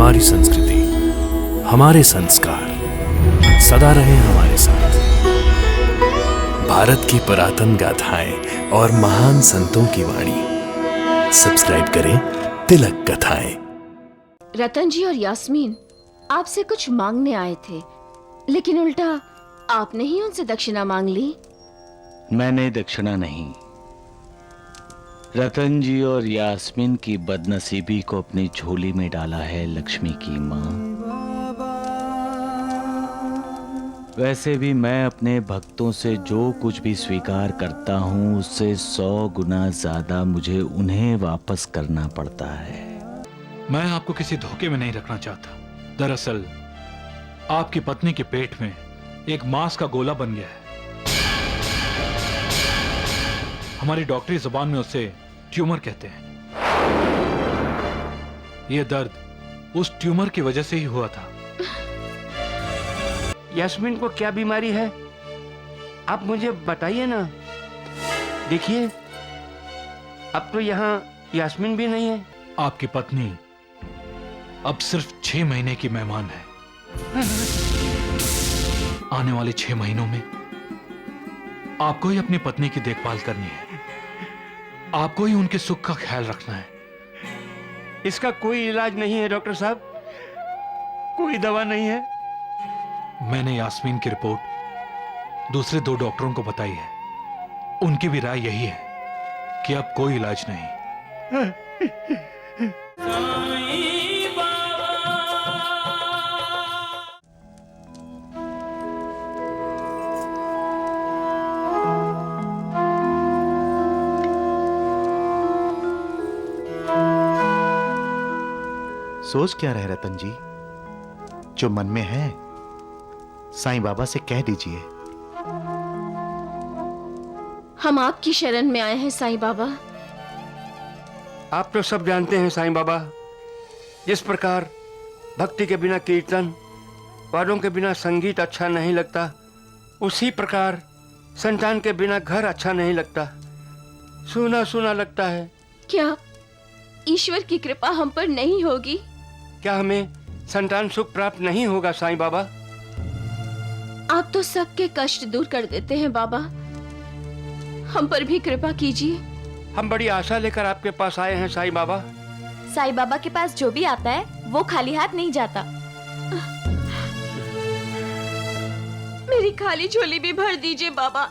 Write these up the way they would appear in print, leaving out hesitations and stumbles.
हमारी संस्कृति, हमारे संस्कार सदा रहे हमारे साथ। भारत की पुरातन गाथाएं और महान संतों की वाणी। सब्सक्राइब करें तिलक कथाएं। रतन जी और यास्मीन आपसे कुछ मांगने आए थे, लेकिन उल्टा आपने ही उनसे दक्षिणा मांग ली। मैंने दक्षिणा नहीं, रतन जी और यास्मीन की बदनसीबी को अपनी झोली में डाला है लक्ष्मी की माँ। वैसे भी मैं अपने भक्तों से जो कुछ भी स्वीकार करता हूँ उससे 100 गुना ज्यादा मुझे उन्हें वापस करना पड़ता है। मैं आपको किसी धोखे में नहीं रखना चाहता। दरअसल आपकी पत्नी के पेट में एक मांस का गोला बन गया है। हमारी डॉक्टरी जुबान में उसे ट्यूमर कहते हैं। यह दर्द उस ट्यूमर की वजह से ही हुआ था। यास्मीन को क्या बीमारी है, आप मुझे बताइए ना। देखिए, अब तो यहाँ यास्मीन भी नहीं है। आपकी पत्नी अब सिर्फ 6 महीने की मेहमान है। आने वाले 6 महीनों में आपको ही अपनी पत्नी की देखभाल करनी है। आपको ही उनके सुख का ख्याल रखना है। इसका कोई इलाज नहीं है डॉक्टर साहब, कोई दवा नहीं है। मैंने यास्मीन की रिपोर्ट दूसरे 2 डॉक्टरों को बताई है। उनकी भी राय यही है कि अब कोई इलाज नहीं। सोच क्या रहे रतन जी? जो मन में है साईं बाबा से कह दीजिए। हम आपकी शरण में आए हैं साईं बाबा। आप तो सब जानते हैं साईं बाबा, जिस प्रकार भक्ति के बिना कीर्तन, वादों के बिना संगीत अच्छा नहीं लगता, उसी प्रकार संतान के बिना घर अच्छा नहीं लगता, सूना सूना लगता है। क्या ईश्वर की कृपा हम पर नहीं होगी? क्या हमें संतान सुख प्राप्त नहीं होगा साईं बाबा? आप तो सबके कष्ट दूर कर देते हैं बाबा, हम पर भी कृपा कीजिए। हम बड़ी आशा लेकर आपके पास आए हैं साईं बाबा। साईं बाबा के पास जो भी आता है वो खाली हाथ नहीं जाता। मेरी खाली झोली भी भर दीजिए बाबा,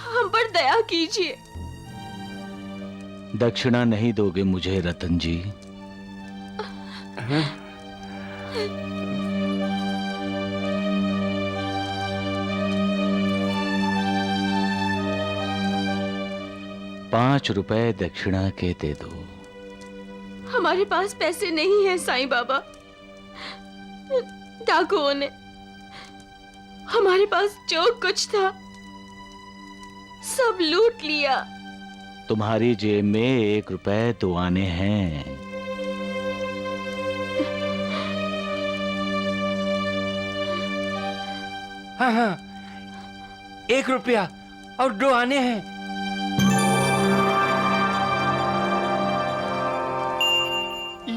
हम पर दया कीजिए। दक्षिणा नहीं दोगे मुझे रतन जी? ₹5 दक्षिणा के दे दो। हमारे पास पैसे नहीं है साईं बाबा। डाकुओं ने हमारे पास जो कुछ था सब लूट लिया। तुम्हारी जेब में ₹1 तो आने हैं। हाँ हाँ, ₹1 और 2 आने हैं।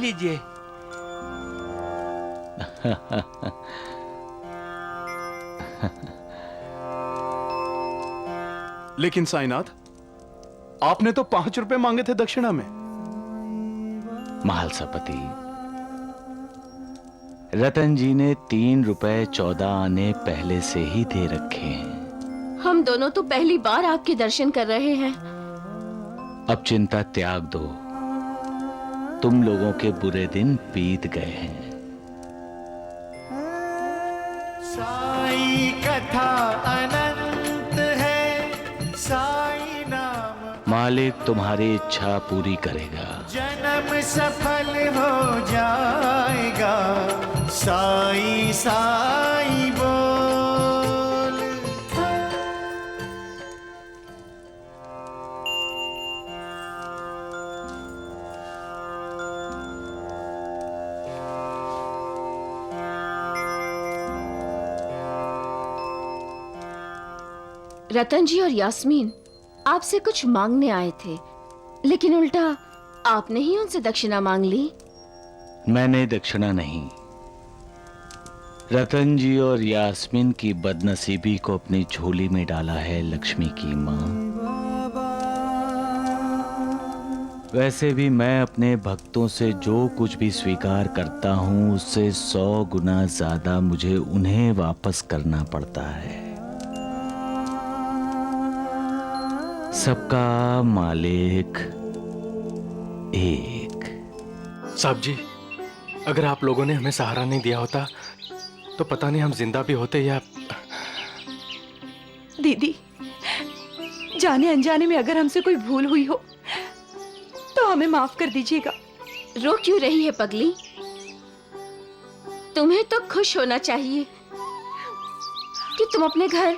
लीजिए। लेकिन साईनाथ, आपने तो ₹5 मांगे थे दक्षिणा में। महालसापति, रतन जी ने ₹3.14 आने पहले से ही दे रखे हैं। हम दोनों तो पहली बार आपके दर्शन कर रहे हैं। अब चिंता त्याग दो, तुम लोगों के बुरे दिन बीत गए हैं। साईं कथा अनंत है, साईं नाम मालिक तुम्हारी इच्छा पूरी करेगा। जन्म सफल हो जाएगा। साईं साईं बोल। रतन जी और यास्मीन आपसे कुछ मांगने आए थे, लेकिन उल्टा आपने ही उनसे दक्षिणा मांग ली। मैंने दक्षिणा नहीं, रतन जी और यास्मीन की बदनसीबी को अपनी झोली में डाला है लक्ष्मी की माँ। वैसे भी मैं अपने भक्तों से जो कुछ भी स्वीकार करता हूँ उससे 100 गुना ज्यादा मुझे उन्हें वापस करना पड़ता है। सबका मालिक एक। साहब जी, अगर आप लोगों ने हमें सहारा नहीं दिया होता तो पता नहीं हम जिंदा भी होते या। दीदी, जाने अनजाने में अगर हमसे कोई भूल हुई हो तो हमें माफ कर दीजिएगा। रो क्यों रही है पगली? तुम्हें तो खुश होना चाहिए कि तुम अपने घर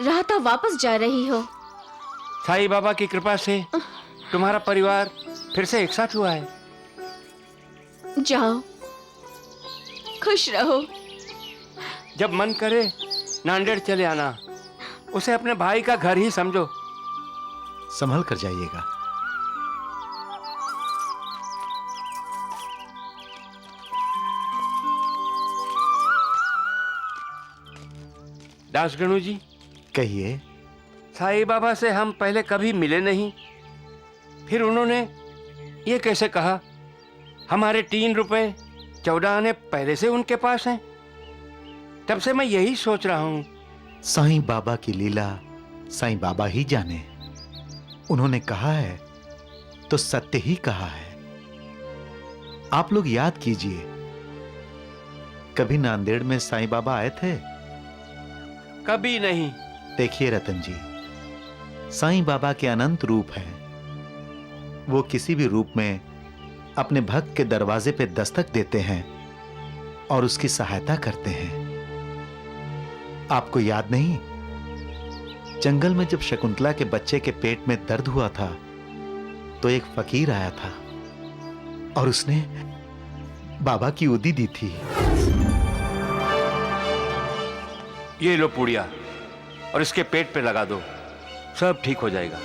राहता वापस जा रही हो। साईं बाबा की कृपा से तुम्हारा परिवार फिर से एक साथ हुआ है। जाओ, खुश रहो। जब मन करे नांदेड़ चले आना। उसे अपने भाई का घर ही समझो। संभल कर जाइएगा। दासगणु जी, कहिए। साईं बाबा से हम पहले कभी मिले नहीं, फिर उन्होंने ये कैसे कहा हमारे 3 रुपए 14 आने पहले से उनके पास हैं? तब से मैं यही सोच रहा हूं। साईं बाबा की लीला साईं बाबा ही जाने। उन्होंने कहा है तो सत्य ही कहा है। आप लोग याद कीजिए, कभी नांदेड़ में साईं बाबा आए थे? कभी नहीं। देखिए रतन जी, साईं बाबा के अनंत रूप हैं। वो किसी भी रूप में अपने भक्त के दरवाजे पे दस्तक देते हैं और उसकी सहायता करते हैं। आपको याद नहीं, जंगल में जब शकुंतला के बच्चे के पेट में दर्द हुआ था तो एक फकीर आया था और उसने बाबा की उदी दी थी। ये लो पुड़िया और इसके पेट पे लगा दो, सब ठीक हो जाएगा।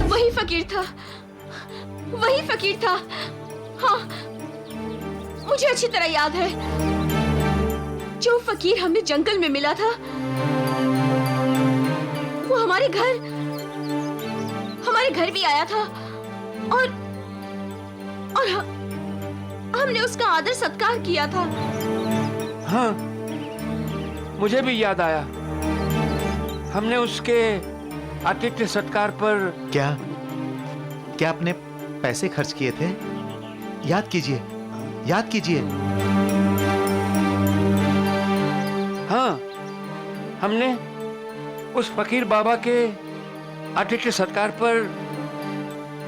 वही फकीर था, वही फकीर था। हाँ, मुझे अच्छी तरह याद है। जो फकीर हमें जंगल में मिला था वो हमारे घर भी आया था और हमने उसका आदर सत्कार किया था। हाँ, मुझे भी याद आया। हमने उसके आतिथ्य सत्कार पर क्या आपने पैसे खर्च किए थे? याद कीजिए, याद कीजिए। हाँ, हमने उस फकीर बाबा के आतिथ्य सत्कार पर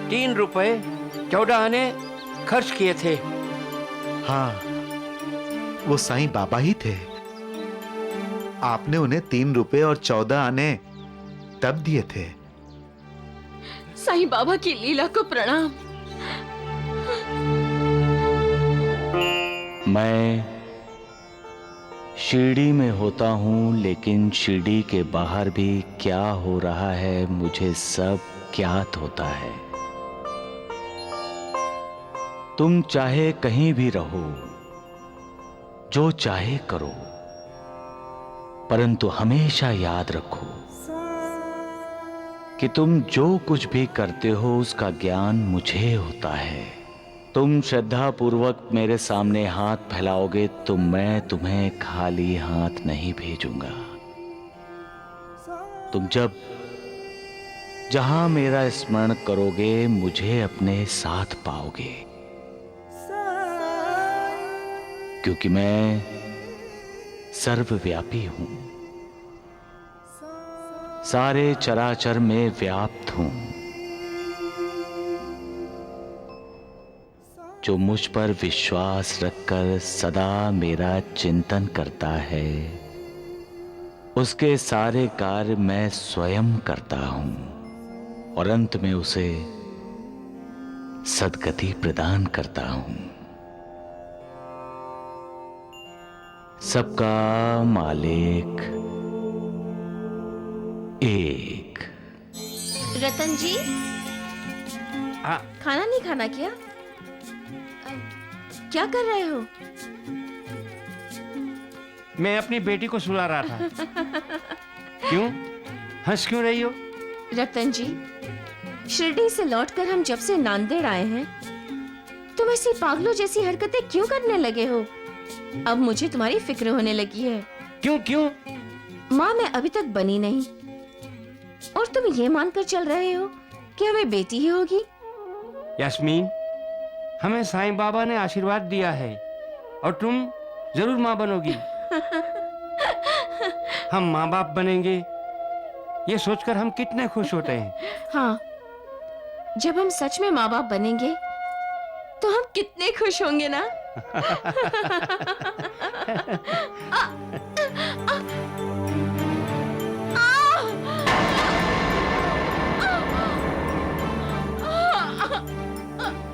3 रुपए 14 आने खर्च किए थे। हाँ, वो साईं बाबा ही थे। आपने उन्हें 3 रुपए और 14 आने तब दिए थे। साईं बाबा की लीला को प्रणाम। मैं शिरडी में होता हूं, लेकिन शिरडी के बाहर भी क्या हो रहा है मुझे सब ज्ञात होता है। तुम चाहे कहीं भी रहो, जो चाहे करो, परंतु हमेशा याद रखो कि तुम जो कुछ भी करते हो उसका ज्ञान मुझे होता है। तुम श्रद्धा पूर्वक मेरे सामने हाथ फैलाओगे तो मैं तुम्हें खाली हाथ नहीं भेजूंगा। तुम जहां मेरा स्मरण करोगे मुझे अपने साथ पाओगे, क्योंकि मैं सर्वव्यापी हूं, सारे चराचर में व्याप्त हूं। जो मुझ पर विश्वास रखकर सदा मेरा चिंतन करता है उसके सारे कार्य मैं स्वयं करता हूं और अंत में उसे सद्गति प्रदान करता हूं। सबका मालिक एक। रतन जी, हाँ। खाना नहीं खाना क्या? क्या कर रहे हो? मैं अपनी बेटी को सुला रहा था। क्यों? हंस क्यों रही हो? रतन जी, शिरडी से लौटकर हम जब से नांदेड़ आए हैं, तुम ऐसी पागलों जैसी हरकतें क्यों करने लगे हो? अब मुझे तुम्हारी फिक्र होने लगी है। क्यों? माँ मैं अभी तक बनी नहीं, और तुम ये मानकर चल रहे हो कि हमें बेटी ही होगी। यास्मीन, हमें साईं बाबा ने आशीर्वाद दिया है और तुम जरूर माँ बनोगी। हम माँ बाप बनेंगे, ये सोचकर हम कितने खुश होते हैं। हाँ, जब हम सच में माँ बाप बनेंगे तो हम कितने खुश होंगे ना।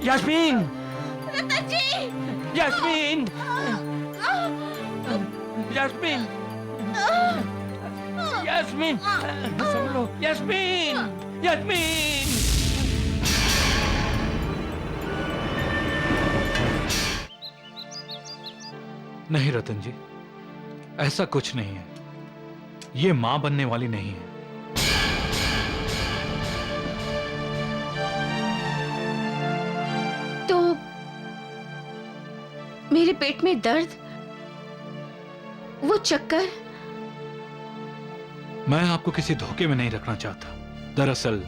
यास्मीन! रतन जी! यास्मीन! यास्मीन! यास्मीन! संभलो! यास्मीन! यास्मीन! नहीं रतन जी, ऐसा कुछ नहीं है। ये मां बनने वाली नहीं है। तो मेरे पेट में दर्द, वो चक्कर। मैं आपको किसी धोखे में नहीं रखना चाहता। दरअसल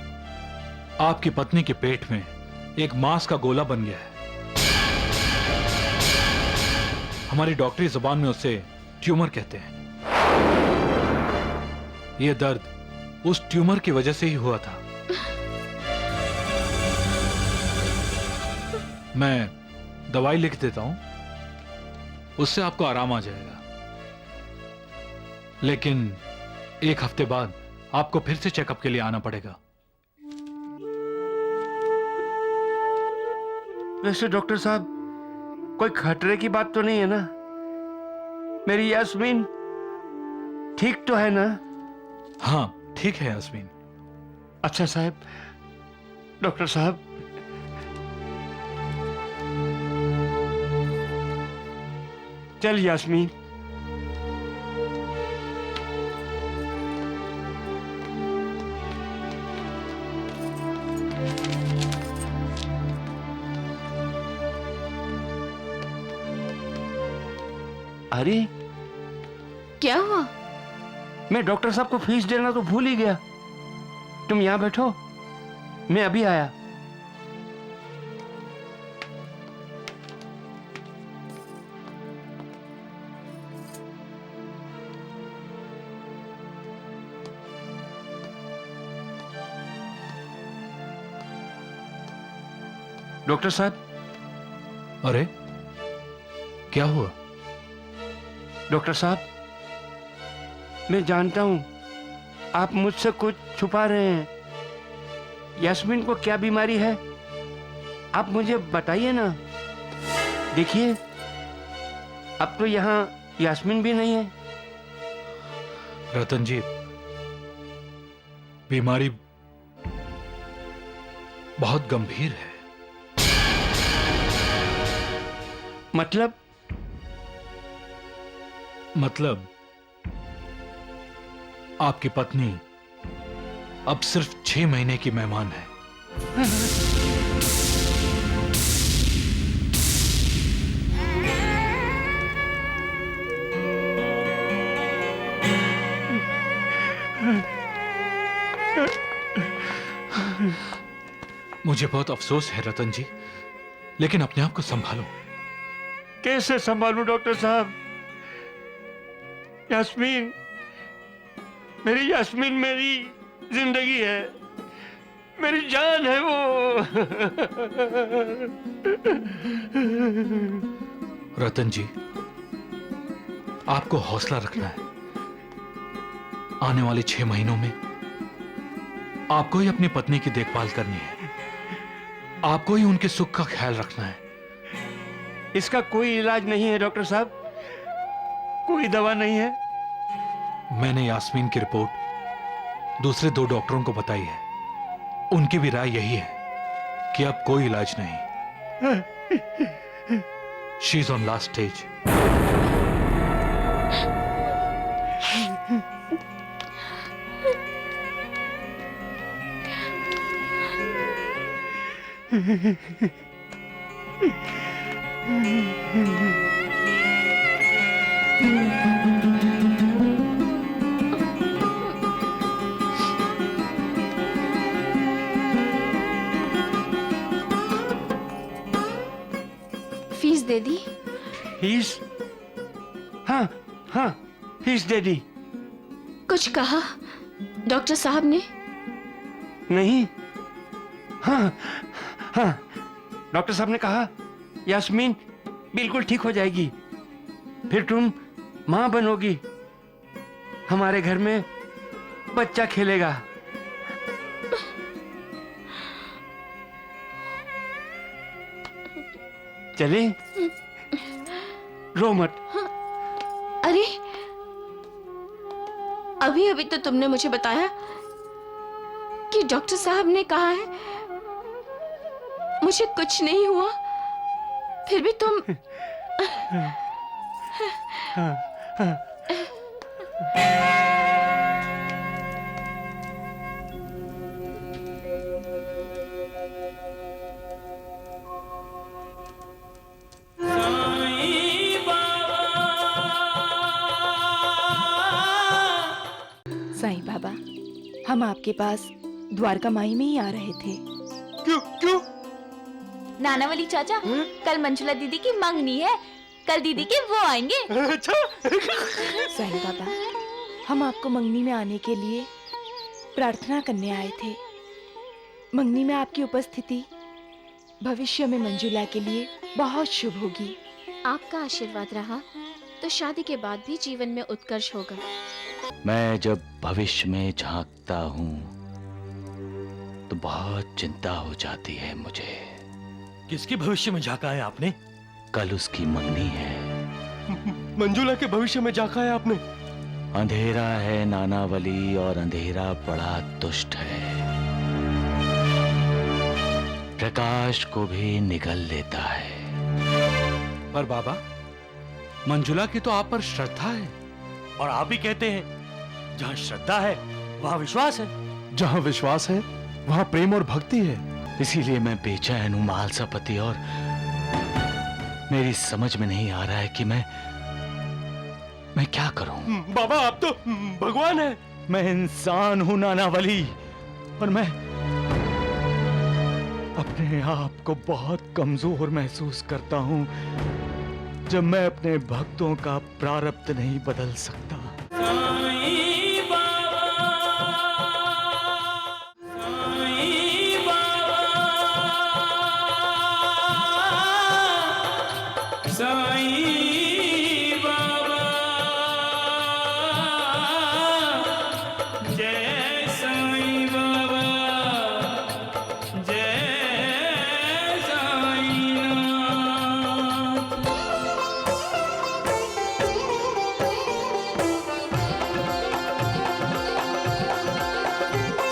आपकी पत्नी के पेट में एक मांस का गोला बन गया है। हमारी डॉक्टरी जुबान में उसे ट्यूमर कहते हैं। यह दर्द उस ट्यूमर की वजह से ही हुआ था। मैं दवाई लिख देता हूं, उससे आपको आराम आ जाएगा। लेकिन एक हफ्ते बाद आपको फिर से चेकअप के लिए आना पड़ेगा। वैसे डॉक्टर साहब, कोई खतरे की बात तो नहीं है ना? मेरी यास्मीन ठीक तो है ना? हाँ, ठीक है यास्मीन। अच्छा साहब, डॉक्टर साहब, चल यास्मीन। अरे क्या हुआ? मैं डॉक्टर साहब को फीस देना तो भूल ही गया। तुम यहां बैठो, मैं अभी आया। डॉक्टर साहब। अरे क्या हुआ? डॉक्टर साहब, मैं जानता हूं आप मुझसे कुछ छुपा रहे हैं। यास्मीन को क्या बीमारी है, आप मुझे बताइए ना। देखिए, अब तो यहां यास्मीन भी नहीं है। रतन जी, बीमारी बहुत गंभीर है। मतलब आपकी पत्नी अब सिर्फ 6 महीने की मेहमान है। मुझे बहुत अफसोस है रतन जी, लेकिन अपने आप को संभालो। कैसे संभालूं डॉक्टर साहब? यास्मीन, मेरी यास्मीन मेरी जिंदगी है, मेरी जान है वो। रतन जी, आपको हौसला रखना है। आने वाले 6 महीनों में आपको ही अपनी पत्नी की देखभाल करनी है। आपको ही उनके सुख का ख्याल रखना है। इसका कोई इलाज नहीं है डॉक्टर साहब, कोई दवा नहीं है। मैंने यास्मीन की रिपोर्ट दूसरे 2 डॉक्टरों को बताई है। उनकी भी राय यही है कि अब कोई इलाज नहीं। She is on last stage. Fees they the? Fees? हाँ हाँ, फीस दे दी। कुछ कहा डॉक्टर साहब ने? नहीं। हाँ हाँ, डॉक्टर साहब ने कहा यास्मीन बिल्कुल ठीक हो जाएगी, फिर तुम माँ बनोगी, हमारे घर में बच्चा खेलेगा। चले? रो मत। अरे अभी अभी तो तुमने मुझे बताया कि डॉक्टर साहब ने कहा है मुझे कुछ नहीं हुआ, फिर भी तुम साईं बाबा, हम आपके पास द्वारका माई में ही आ रहे थे। क्यों क्यों? नानावली चाचा, कल मंजुला दीदी की मंगनी है, कल दीदी के वो आएंगे। अच्छा। साईं बाबा, हम आपको मंगनी में आने के लिए प्रार्थना करने आए थे। मंगनी में आपकी उपस्थिति भविष्य में मंजुला के लिए बहुत शुभ होगी। आपका आशीर्वाद रहा तो शादी के बाद भी जीवन में उत्कर्ष होगा। मैं जब भविष्य में झांकता हूँ तो बहुत चिंता हो जाती है मुझे। किसके भविष्य में झांका है आपने? कल उसकी मंगनी है। मंजुला के भविष्य में झांका है आपने? अंधेरा है नानावली, और अंधेरा बड़ा दुष्ट है, प्रकाश को भी निगल लेता है। पर बाबा, मंजुला की तो आप पर श्रद्धा है। और आप भी कहते हैं जहां श्रद्धा है वहां विश्वास है। जहां विश्वास है वहां प्रेम और भक्ति है। इसीलिए मैं बेचैन हूं महालसापति, और मेरी समझ में नहीं आ रहा है कि मैं क्या करूं। बाबा, आप तो भगवान हैं। मैं इंसान हूं नानावली, और मैं अपने आप को बहुत कमजोर महसूस करता हूं जब मैं अपने भक्तों का प्रारब्ध नहीं बदल सकता।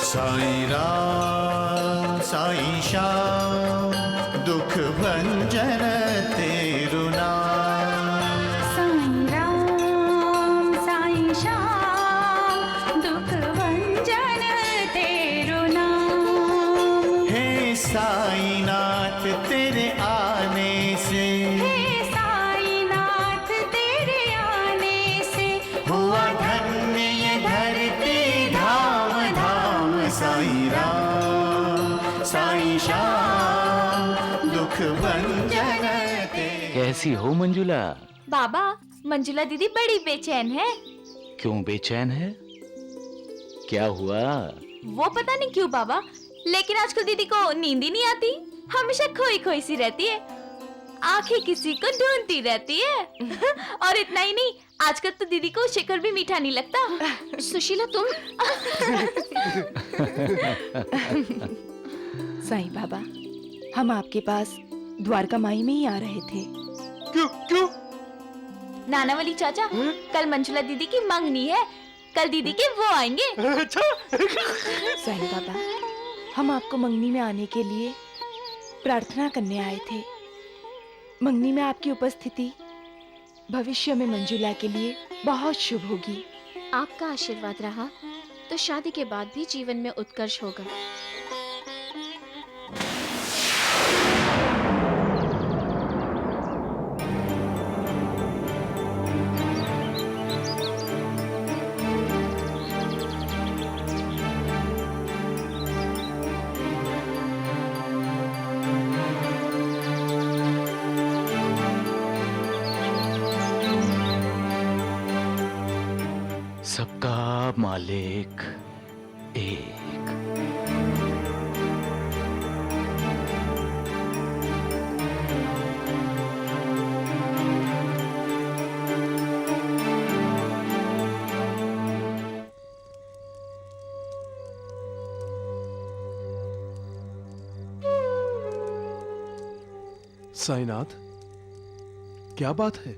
साईं राम साईं श्याम दुख भंजन तेरु नाम। साईं राम साईं श्याम दुख भंजन तेरु नाम। हे साईं नाथ तेरे आने से, हे साईं नाथ तेरे आने से हुआ धन्य ये धरती धाम धाम। साईं राम साईं श्याम दुख भंजन तेरु। कैसी हो मंजुला? बाबा, मंजुला दीदी बड़ी बेचैन है। क्यों बेचैन है? क्या हुआ? वो पता नहीं क्यों बाबा, लेकिन आजकल दीदी को नींद ही नहीं आती, हमेशा खोई खोई सी रहती है, आंखें किसी को ढूंढती रहती है। और इतना ही नहीं, आजकल तो दीदी को शिकर भी मीठा नहीं लगता। सुशीला तुम साईं बाबा, हम आपके पास द्वारका माई में ही आ रहे थे। क्यों क्यों? नानावली चाचा, कल मंजुला दीदी की मंगनी है, कल दीदी के वो आएंगे। अच्छा। साईं बाबा, हम आपको मंगनी में आने के लिए प्रार्थना करने आए थे। मंगनी में आपकी उपस्थिति भविष्य में मंजुला के लिए बहुत शुभ होगी। आपका आशीर्वाद रहा तो शादी के बाद भी जीवन में उत्कर्ष होगा। सबका मालिक एक। साईनाथ, क्या बात है?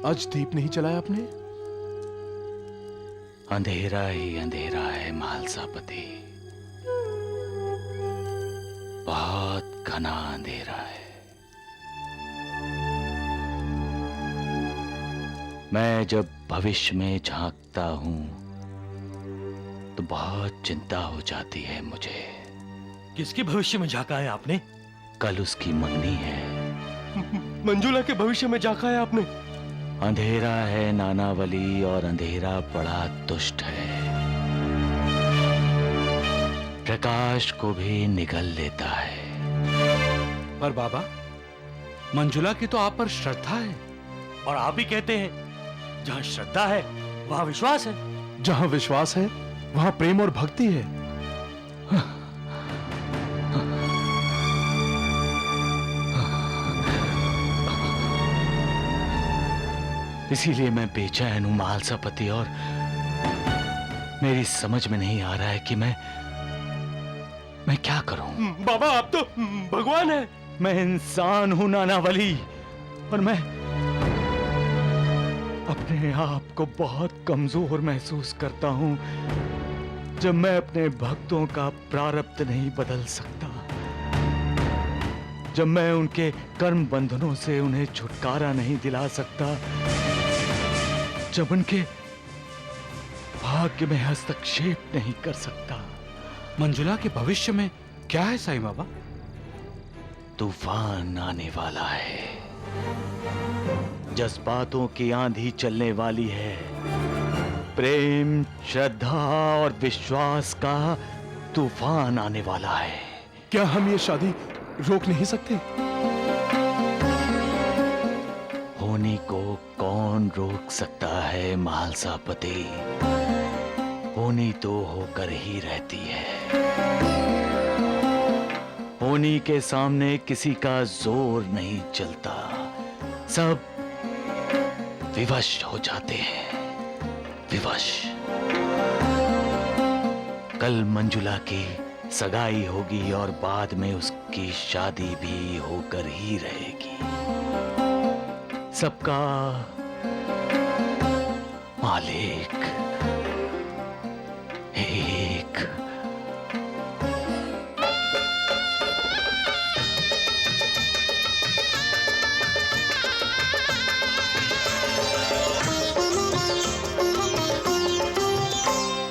आज दीप नहीं जलाया आपने? अंधेरा ही अंधेरा है मालसापति, बहुत घना अंधेरा है। मैं जब भविष्य में झांकता हूं तो बहुत चिंता हो जाती है मुझे। किसके भविष्य में झांका है आपने? कल उसकी मंगनी है। मंजुला के भविष्य में झांका है आपने? अंधेरा है नानावली, और अंधेरा बड़ा दुष्ट है, प्रकाश को भी निगल लेता है। पर बाबा, मंजुला की तो आप पर श्रद्धा है, और आप ही कहते हैं जहां श्रद्धा है वहां विश्वास है। जहां विश्वास है वहां प्रेम और भक्ति है। इसीलिए मैं बेचैन हूं मालसापति, और मेरी समझ में नहीं आ रहा है कि मैं क्या करूं। बाबा, आप तो भगवान हैं। मैं इंसान हूं नानावली, और मैं अपने आप को बहुत कमजोर महसूस करता हूं जब मैं अपने भक्तों का प्रारब्ध नहीं बदल सकता, जब मैं उनके कर्म बंधनों से उन्हें छुटकारा नहीं दिला सकता, जब उनके भाग्य में हस्तक्षेप नहीं कर सकता। मंजुला के भविष्य में क्या है साईं बाबा? तूफान आने वाला है, जज्बातों की आंधी चलने वाली है, प्रेम, श्रद्धा और विश्वास का तूफान आने वाला है। क्या हम ये शादी रोक नहीं सकते? होनी को कौन रोक सकता है मालसापति? होनी तो होकर ही रहती है। होनी के सामने किसी का जोर नहीं चलता, सब विवश हो जाते हैं, विवश। कल मंजुला की सगाई होगी और बाद में उसकी शादी भी होकर ही रहेगी। सबका मालिक एक।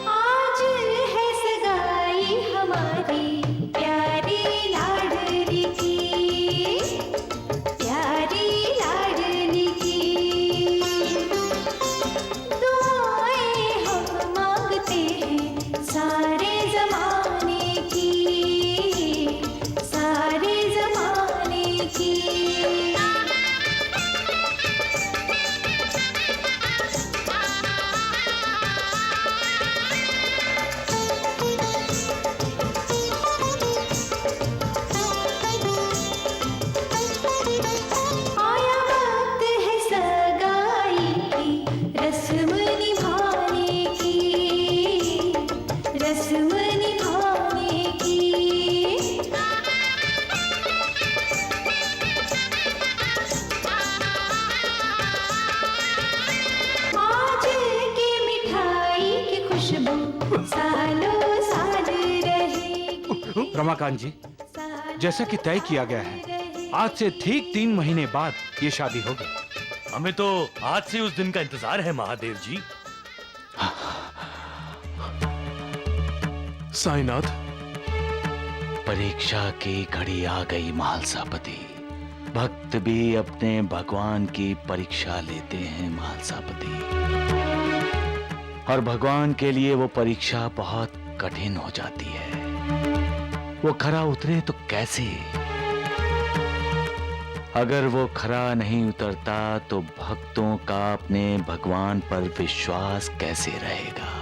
आज है सगाई हमारी प्यारी लाडली की, प्यारी लाडली की। दुआएं हम मांगते हैं सारे जमाने की, सारे जमाने की। आया वक्त है सगाई की, रस्म निभाने की, रस्म निभाने की। आज की मिठाई की खुशबू सालों साल रहे, रमाकांत जी, जैसा कि तय किया गया है, आज से ठीक 3 महीने बाद ये शादी होगी। हमें तो आज से उस दिन का इंतजार है महादेव जी। साईनाथ, परीक्षा की घड़ी आ गई महालसापति। भक्त भी अपने भगवान की परीक्षा लेते हैं महालसापति, और भगवान के लिए वो परीक्षा बहुत कठिन हो जाती है। वो खरा उतरे तो कैसे? अगर वो खरा नहीं उतरता तो भक्तों का अपने भगवान पर विश्वास कैसे रहेगा?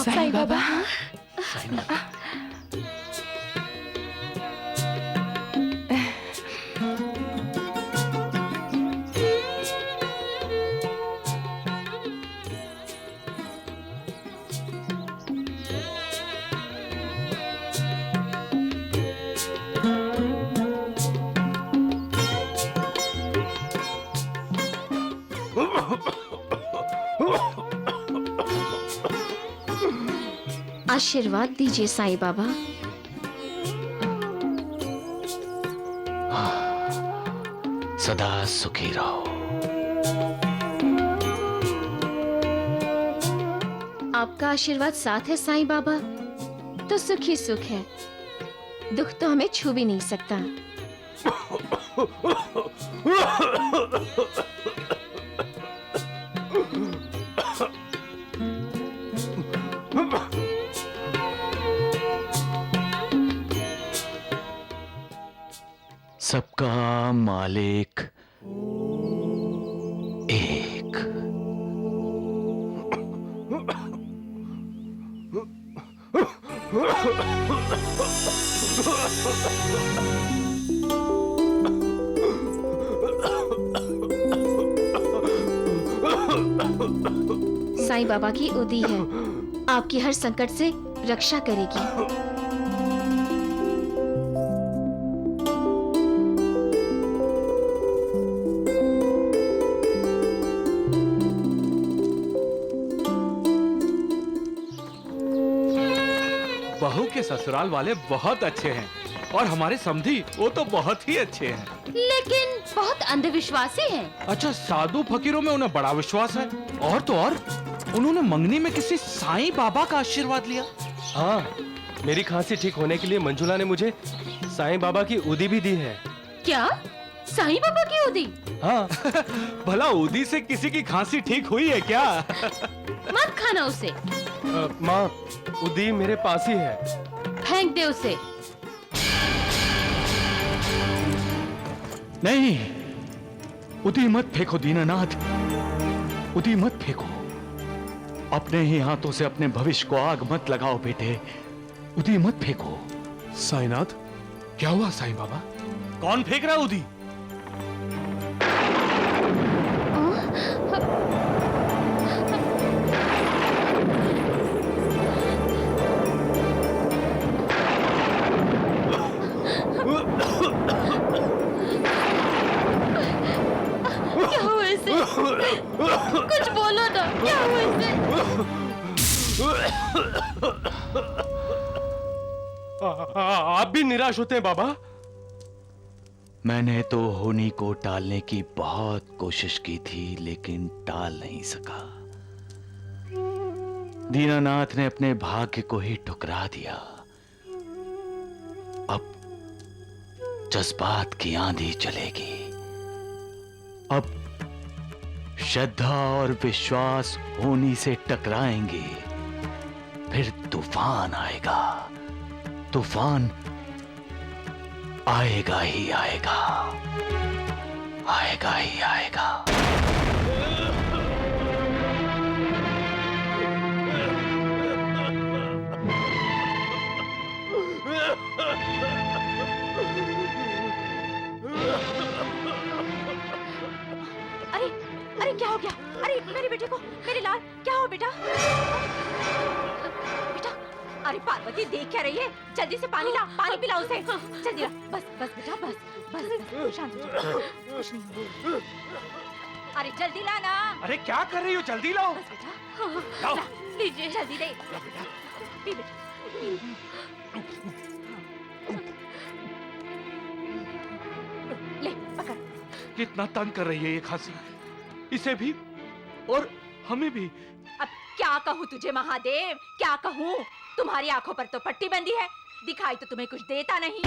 साईं बाबा, आशीर्वाद दीजिए साईं बाबा। सदा सुखी रहो। आपका आशीर्वाद साथ है साईं बाबा, तो सुख ही सुख है। दुख तो हमें छू भी नहीं सकता। सबका मालिक एक। साईं बाबा की उदी है, आपकी हर संकट से रक्षा करेगी। बहू के ससुराल वाले बहुत अच्छे हैं, और हमारे समधी वो तो बहुत ही अच्छे हैं। लेकिन बहुत अंधविश्वासी हैं। अच्छा, साधु फकीरों में उन्हें बड़ा विश्वास है। और तो और उन्होंने मंगनी में किसी साईं बाबा का आशीर्वाद लिया। हाँ, मेरी खांसी ठीक होने के लिए मंजुला ने मुझे साईं बाबा की उदी भी दी है। क्या? साईं बाबा की उदी? हाँ। भला उदी से किसी की खांसी ठीक हुई है क्या? मत खाना उसे। माँ, उदी मेरे पास ही है। फेंक दे उसे। नहीं, उदी मत फेंको दीनानाथ, उदी मत फेंको। अपने ही हाथों से अपने भविष्य को आग मत लगाओ बेटे, उदी मत फेंको। साईनाथ, क्या हुआ साईं बाबा? कौन फेंक रहा है उदी? क्या हुआ इसे? कुछ बोलो ना, क्या हुआ इसे? आप भी निराश होते हैं बाबा? मैंने तो होनी को टालने की बहुत कोशिश की थी, लेकिन टाल नहीं सका। दीनानाथ ने अपने भाग्य को ही ठुकरा दिया। अब जज्बात की आंधी चलेगी। अब श्रद्धा और विश्वास होनी से टकराएंगे, फिर तूफान आएगा। तूफान आएगा ही आएगा, आएगा ही आएगा। अरे अरे क्या हो गया? अरे मेरे बेटे को, मेरे लाल, क्या हो बेटा? बेटा, अरे पागल पार्वती देख क्या रही है? जल्दी से पानी ला, पानी पिला उसे। जल्दी ला। बस बस बेटा, बस बस बस, शांत हो जाओ, कुछ नहीं होगा। अरे जल्दी ला ना। अरे क्या कर रही हो, जल्दी लाओ। बस बेटा, लाओ। ला, लीजिए जल्दी दे। पी बेटा, पी। ले पकड़। कितना तंग कर रही है ये खांसी, इसे भी और हमें भी। अब क्या कहूँ तुझे महादेव, क्या कहूँ? तुम्हारी आंखों पर तो पट्टी बंदी है, दिखाई तो तुम्हें कुछ देता नहीं।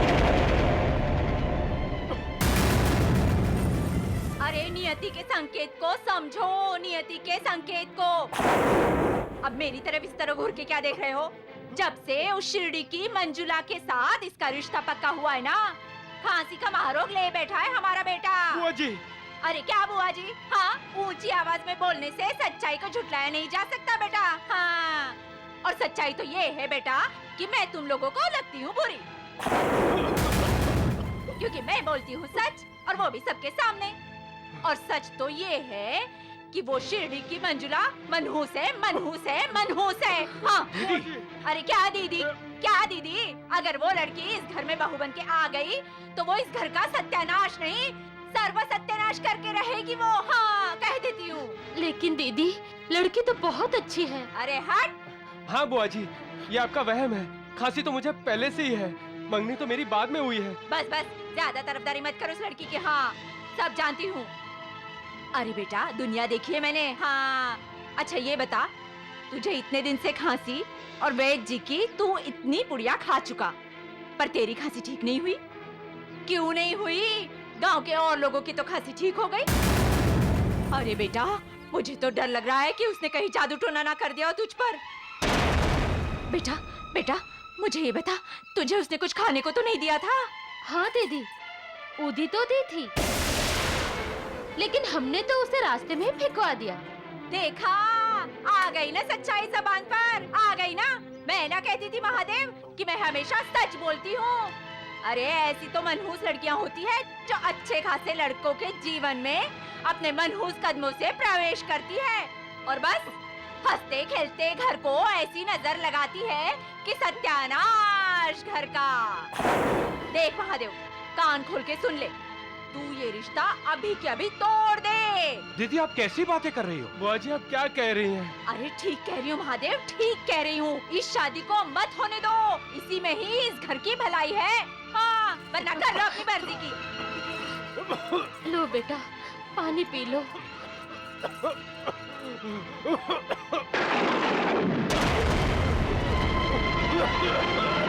अरे नियति के संकेत को समझो, नियति के संकेत को। अब मेरी तरफ इस तरह घूर के क्या देख रहे हो? जब से उस शिरडी की मंजुला के साथ इसका रिश्ता पक्का हुआ है ना, खांसी का महारोग ले बैठा है हमारा बेटा। बुआ जी। अरे क्या बुआ जी? हाँ, ऊंची आवाज में बोलने से सच्चाई को झुटलाया नहीं जा सकता बेटा। हाँ, और सच्चाई तो ये है बेटा कि मैं तुम लोगों को लगती हूँ बुरी, क्योंकि मैं बोलती हूँ सच, और वो भी सबके सामने। और सच तो ये है कि वो शिरडी की मंजुला मनहूस है, मनहूस है, मनहूस है। हाँ। अरे क्या दीदी, क्या दीदी? अगर वो लड़की इस घर में बहू बन के आ गई तो वो इस घर का सत्यानाश नहीं, सर्व सत्यानाश करके रहेगी वो। हाँ, कह देती हूँ। लेकिन दीदी, लड़की तो बहुत अच्छी है। अरे हट। हाँ बुआ जी, ये आपका वहम है। खांसी तो मुझे पहले से ही है, मंगनी तो मेरी बाद में हुई है। बस बस, ज्यादा तरफदारी मत करो उस लड़की की। हाँ, सब जानती हूँ। अरे बेटा, दुनिया देखी है मैंने। हाँ, अच्छा ये बता, तुझे इतने दिन से खांसी और वैद्य जी की तू इतनी पुड़िया खा चुका, पर तेरी खांसी ठीक नहीं हुई। क्यों नहीं हुई? गांव के और लोगों की तो खांसी ठीक हो गई। अरे बेटा, मुझे तो डर लग रहा है कि उसने कहीं जादू टोना ना कर दिया हो तुझ पर। बेटा बेटा, मुझे ये बता, तुझे उसने कुछ खाने को तो नहीं दिया था? हाँ दीदी, ऊदी तो दी थी, लेकिन हमने तो उसे रास्ते में फेंकवा दिया। देखा, आ गई ना सच्चाई जबान पर, आ गई ना। मैं ना कहती थी महादेव कि मैं हमेशा सच बोलती हूँ। अरे ऐसी तो मनहूस लड़कियाँ होती है जो अच्छे खासे लड़कों के जीवन में अपने मनहूस कदमों से प्रवेश करती है, और बस हंसते खेलते घर को ऐसी नजर लगाती है कि सत्यानाश घर का। देख महादेव, कान खोल के सुन ले, तू ये रिश्ता अभी के अभी तोड़ दे। दीदी आप कैसी बातें कर रही हो? बुआ जी आप क्या कह रही हैं? अरे ठीक कह रही हूँ महादेव, ठीक कह रही हूँ। इस शादी को मत होने दो, इसी में ही इस घर की भलाई है। हाँ, वरना कर लो अपनी मर्जी की। लो बेटा, पानी पी लो। Oh